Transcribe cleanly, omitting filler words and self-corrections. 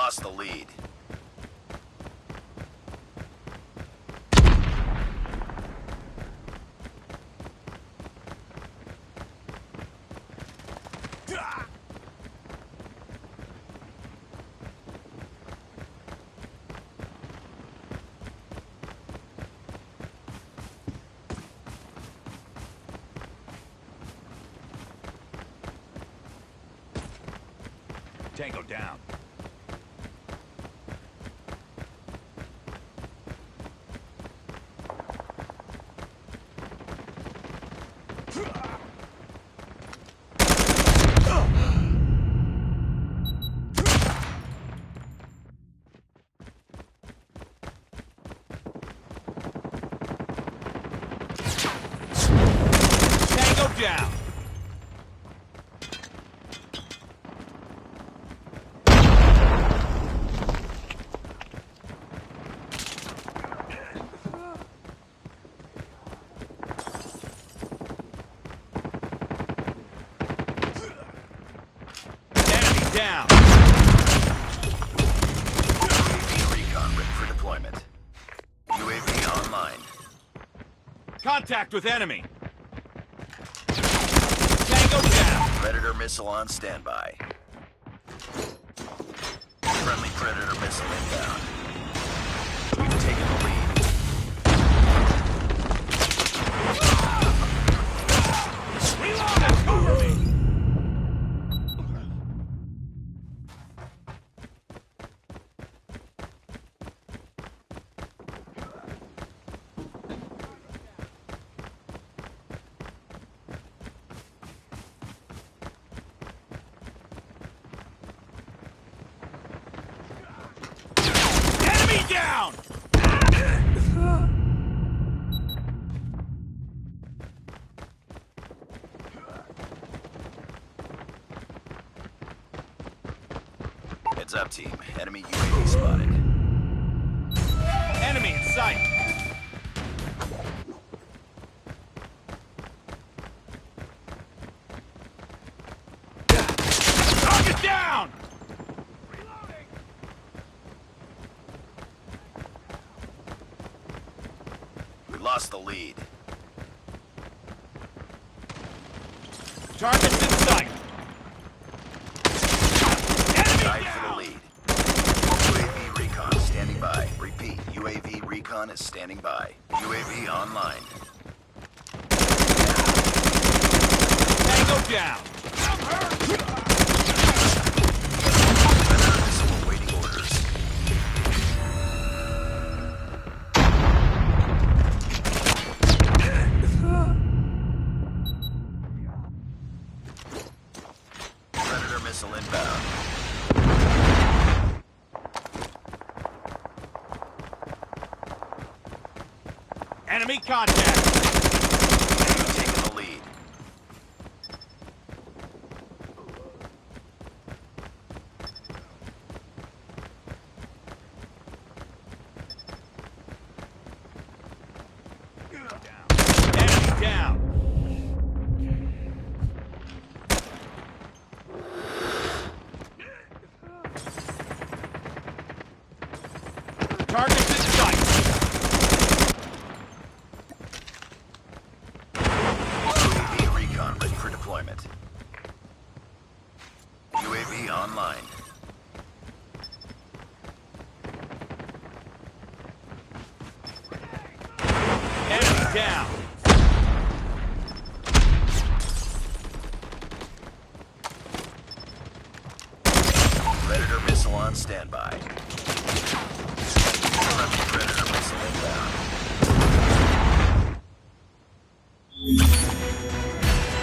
lost the lead. Tango down. Tango down. Down. UAV recon ready for deployment. UAV online. Contact with enemy. Tango down. Predator missile on standby. Friendly Predator missile inbound. We've taken the lead. Reload! Cover me! Down! Heads up, team. Enemy UAV spotted. Enemy in sight. Target down! Lost the lead. Target's in sight. Enemy Tied down! for the lead. UAV recon standing by. Repeat, UAV recon is standing by. UAV online. Tango down. I'm hurt. Predator missile awaiting orders. Predator missile inbound. Enemy contact. We've taken the lead. Enemy down. Target's in sight. UAV recon ready for deployment. UAV online. Enemy down. Predator missile on standby. Friendly Predator